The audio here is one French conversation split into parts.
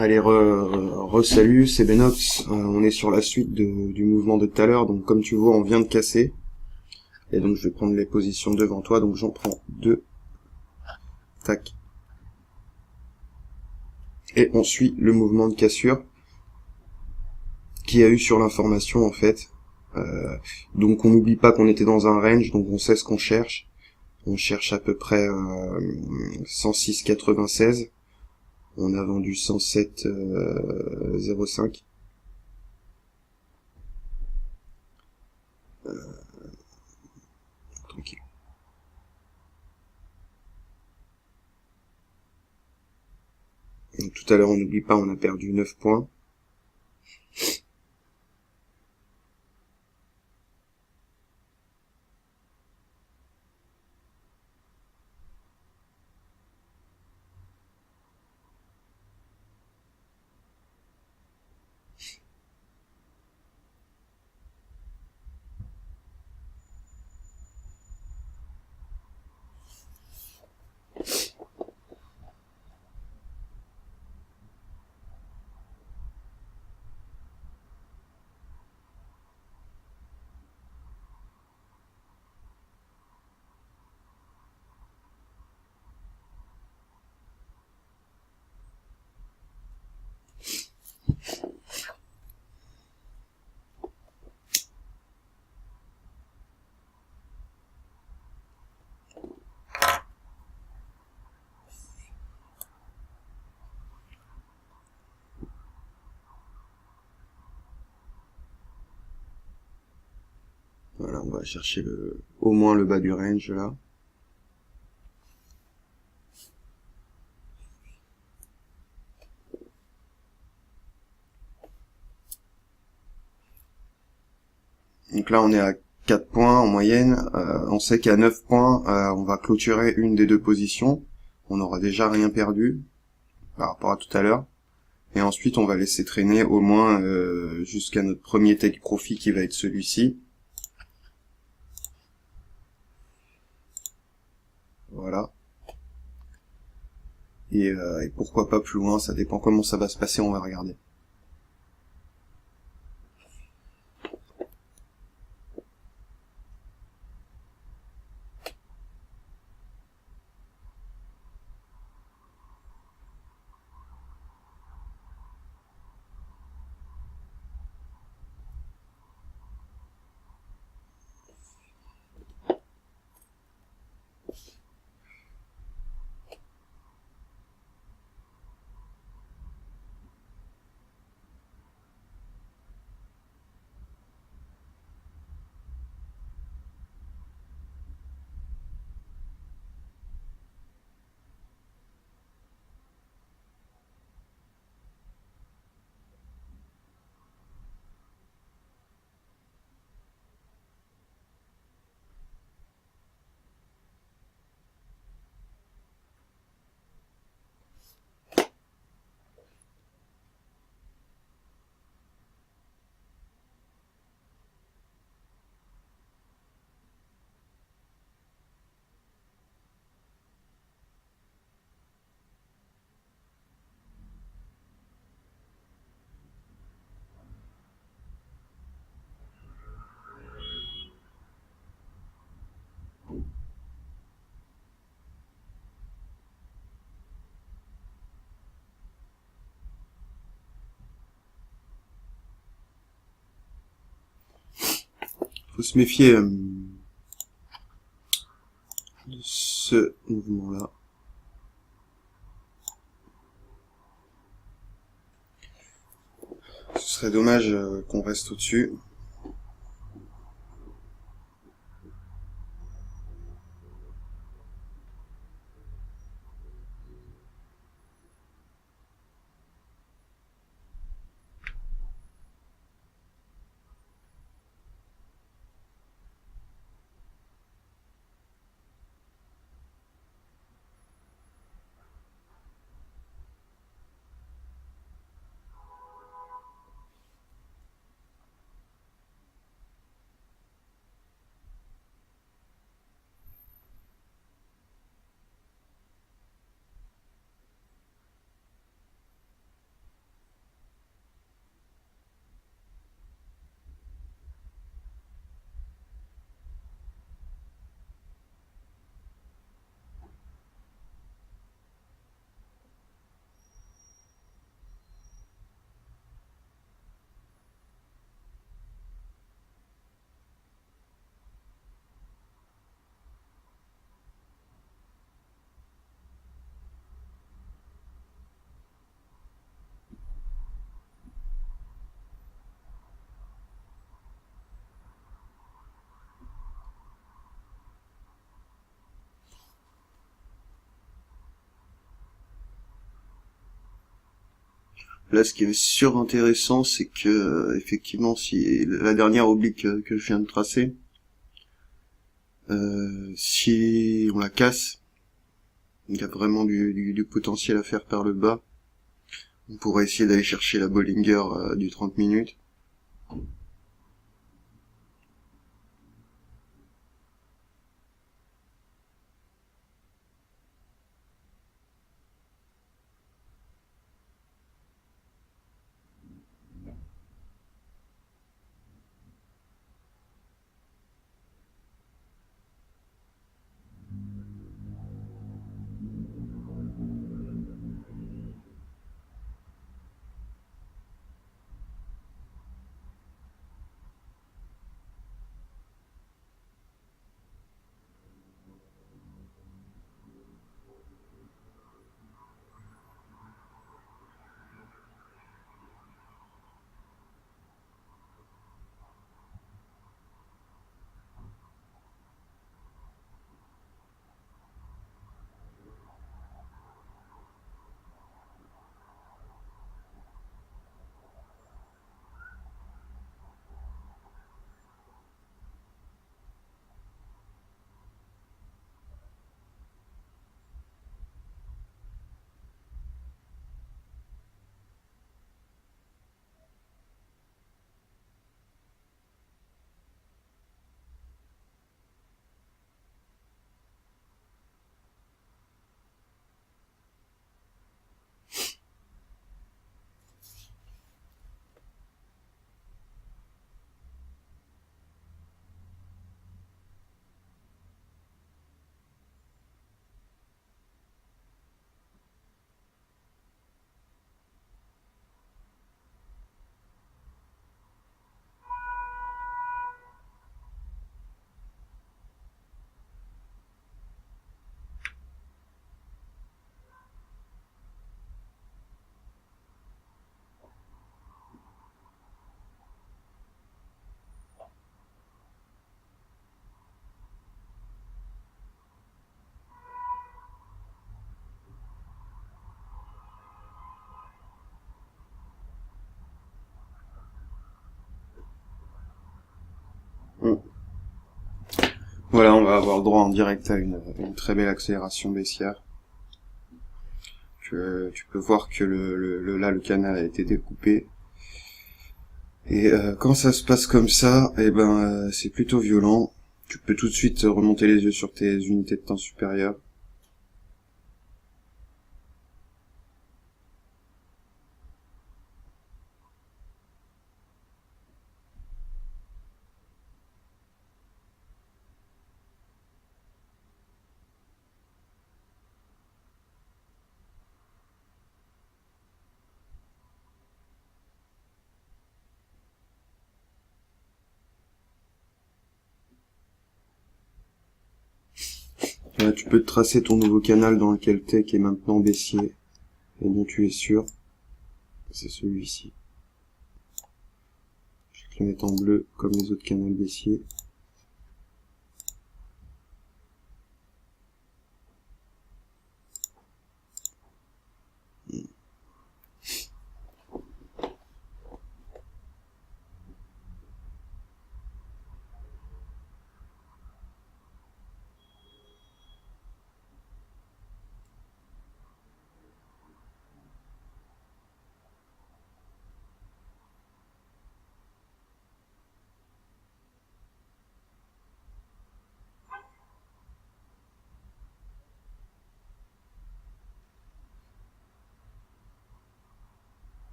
Allez, salut, c'est Benox. On est sur la suite du mouvement de tout à l'heure. Donc comme tu vois, on vient de casser. Et donc je vais prendre les positions devant toi. Donc j'en prends deux. Tac. Et on suit le mouvement de cassure qu'il y a eu sur l'information en fait. Donc on n'oublie pas qu'on était dans un range, donc on sait ce qu'on cherche. On cherche à peu près 106,96. On a vendu 107,05. Tranquille. Donc, tout à l'heure, on n'oublie pas, on a perdu 9 points. Voilà, on va chercher au moins le bas du range là. Donc là, on est à 4 points en moyenne. On sait qu'à 9 points, on va clôturer une des deux positions. On n'aura déjà rien perdu par rapport à tout à l'heure. Et ensuite, on va laisser traîner au moins jusqu'à notre premier take profit qui va être celui-ci. Voilà. Et pourquoi pas plus loin, ça dépend comment ça va se passer, on va regarder. Faut se méfier de ce mouvement-là. Ce serait dommage qu'on reste au-dessus. Là, ce qui est surintéressant, c'est que effectivement, si la dernière oblique que je viens de tracer, si on la casse, il y a vraiment du potentiel à faire par le bas. On pourrait essayer d'aller chercher la Bollinger du 30 minutes. Voilà, on va avoir droit en direct à une très belle accélération baissière. Tu peux voir que là, le canal a été découpé. Et quand ça se passe comme ça, c'est plutôt violent. Tu peux tout de suite remonter les yeux sur tes unités de temps supérieures. Là, tu peux te tracer ton nouveau canal dans lequel t'es, qui est maintenant baissier, et dont tu es sûr. C'est celui-ci. Je vais le mettre en bleu, comme les autres canaux baissiers.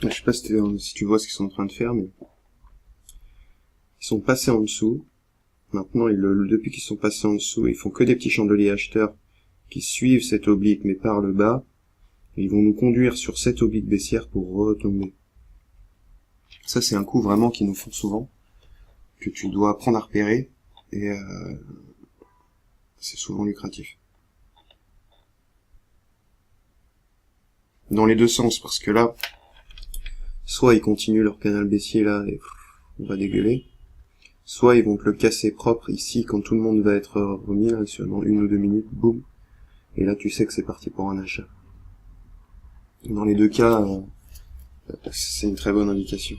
Je sais pas si tu vois ce qu'ils sont en train de faire, mais ils sont passés en dessous. Maintenant, depuis qu'ils sont passés en dessous, ils font que des petits chandeliers acheteurs qui suivent cette oblique, mais par le bas. Et ils vont nous conduire sur cette oblique baissière pour retomber. Ça, c'est un coup vraiment qu'ils nous font souvent, que tu dois apprendre à repérer, et c'est souvent lucratif. Dans les deux sens, parce que là, soit ils continuent leur canal baissier là, et on va dégueuler, soit ils vont te le casser propre ici quand tout le monde va être remis, là, seulement 1 ou 2 minutes, boum, et là tu sais que c'est parti pour un achat. Dans les deux cas, c'est une très bonne indication.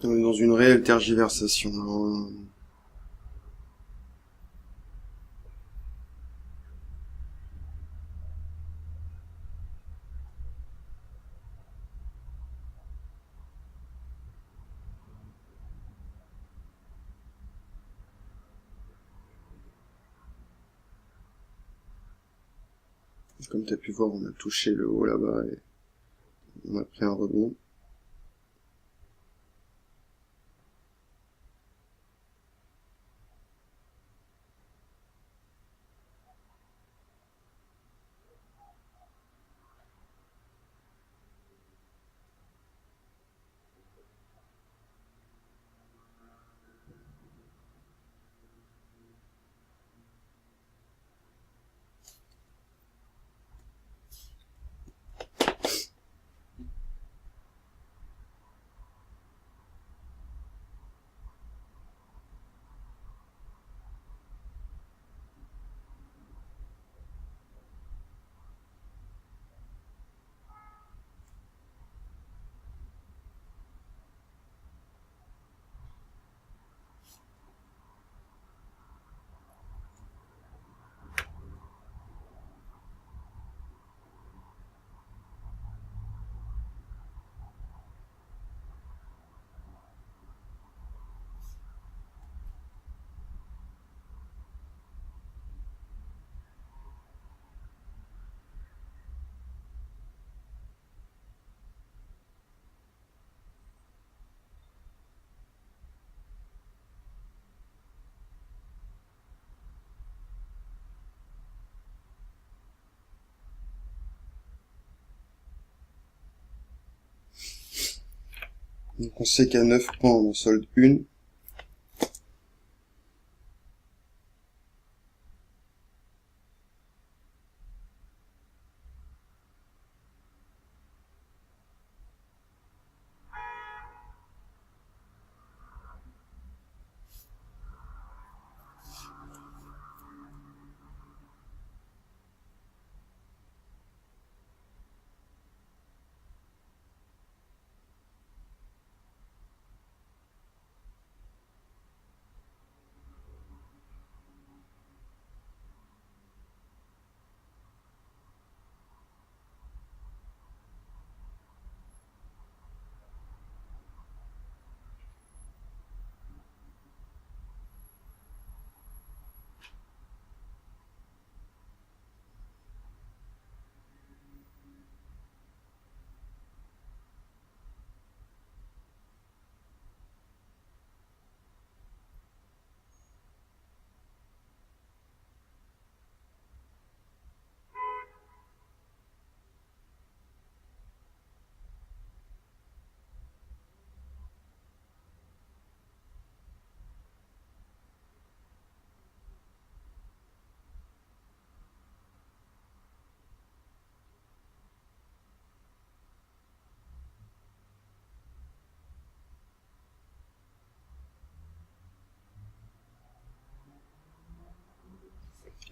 On est dans une réelle tergiversation. Comme tu as pu voir, on a touché le haut là-bas et on a pris un rebond. Donc on sait qu'à 9 points, on en solde une.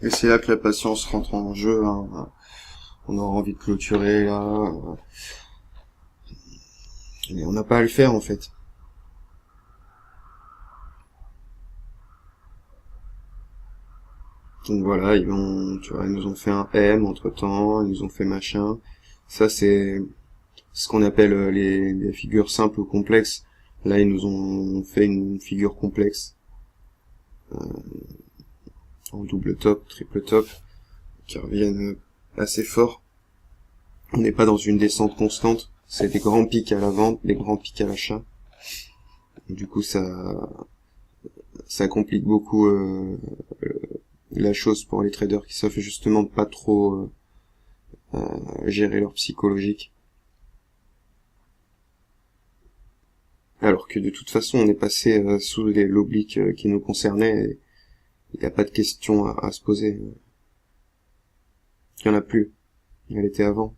Et c'est là que la patience rentre en jeu, hein. On aura envie de clôturer là, mais on n'a pas à le faire en fait. Donc voilà, tu vois, ils nous ont fait un M entre temps, ils nous ont fait machin. Ça c'est ce qu'on appelle les figures simples ou complexes. Là ils nous ont fait une figure complexe, en double top, triple top, qui reviennent assez fort. On n'est pas dans une descente constante, c'est des grands pics à la vente, des grands pics à l'achat. Du coup ça complique beaucoup la chose pour les traders qui savent justement pas trop gérer leur psychologique. Alors que de toute façon on est passé sous l'oblique qui nous concernait, et il n'y a pas de question à se poser. Il n'y en a plus. Elle était avant.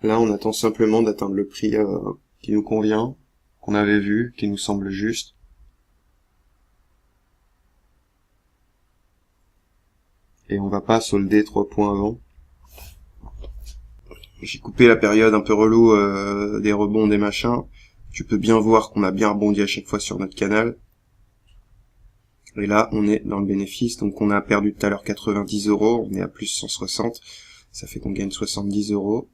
Là on attend simplement d'atteindre le prix qui nous convient, qu'on avait vu, qui nous semble juste. Et on va pas solder 3 points avant. J'ai coupé la période un peu relou des rebonds, des machins. Tu peux bien voir qu'on a bien rebondi à chaque fois sur notre canal. Et là, on est dans le bénéfice. Donc on a perdu tout à l'heure 90 €, on est à plus 160. Ça fait qu'on gagne 70 €.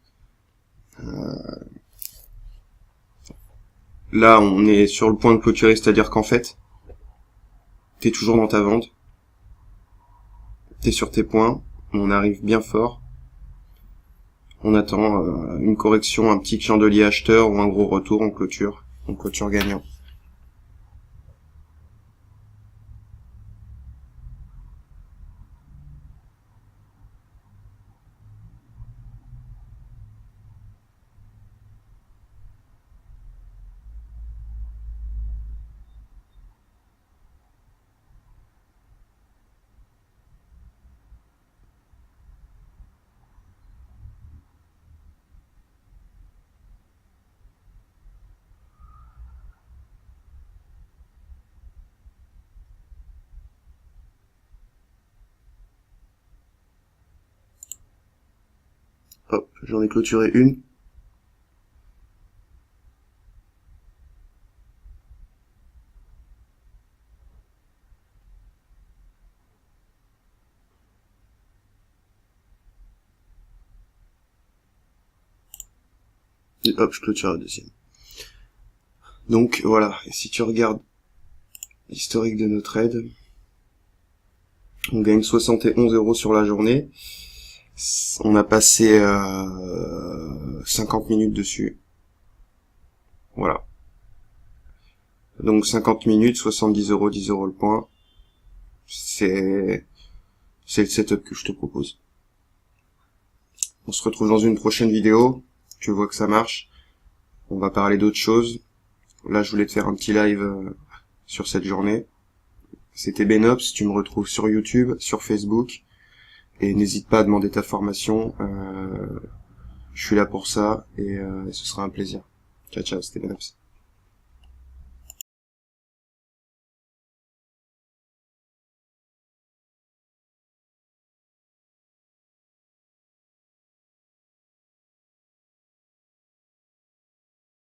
Là, on est sur le point de clôturer, c'est-à-dire qu'en fait, t'es toujours dans ta vente. T'es sur tes points. On arrive bien fort. On attend une correction, un petit chandelier acheteur ou un gros retour, on clôture gagnant. Hop, j'en ai clôturé une. Et hop, je clôture la deuxième. Donc voilà, et si tu regardes l'historique de nos trades, on gagne 71 € sur la journée. On a passé 50 minutes dessus. Voilà. Donc 50 minutes, 70 €, 10 € le point. C'est le setup que je te propose. On se retrouve dans une prochaine vidéo. Tu vois que ça marche. On va parler d'autres choses. Là, je voulais te faire un petit live sur cette journée. C'était Benops. Tu me retrouves sur YouTube, sur Facebook. Et n'hésite pas à demander ta formation. Je suis là pour ça et ce sera un plaisir. Ciao, ciao, c'était Benops.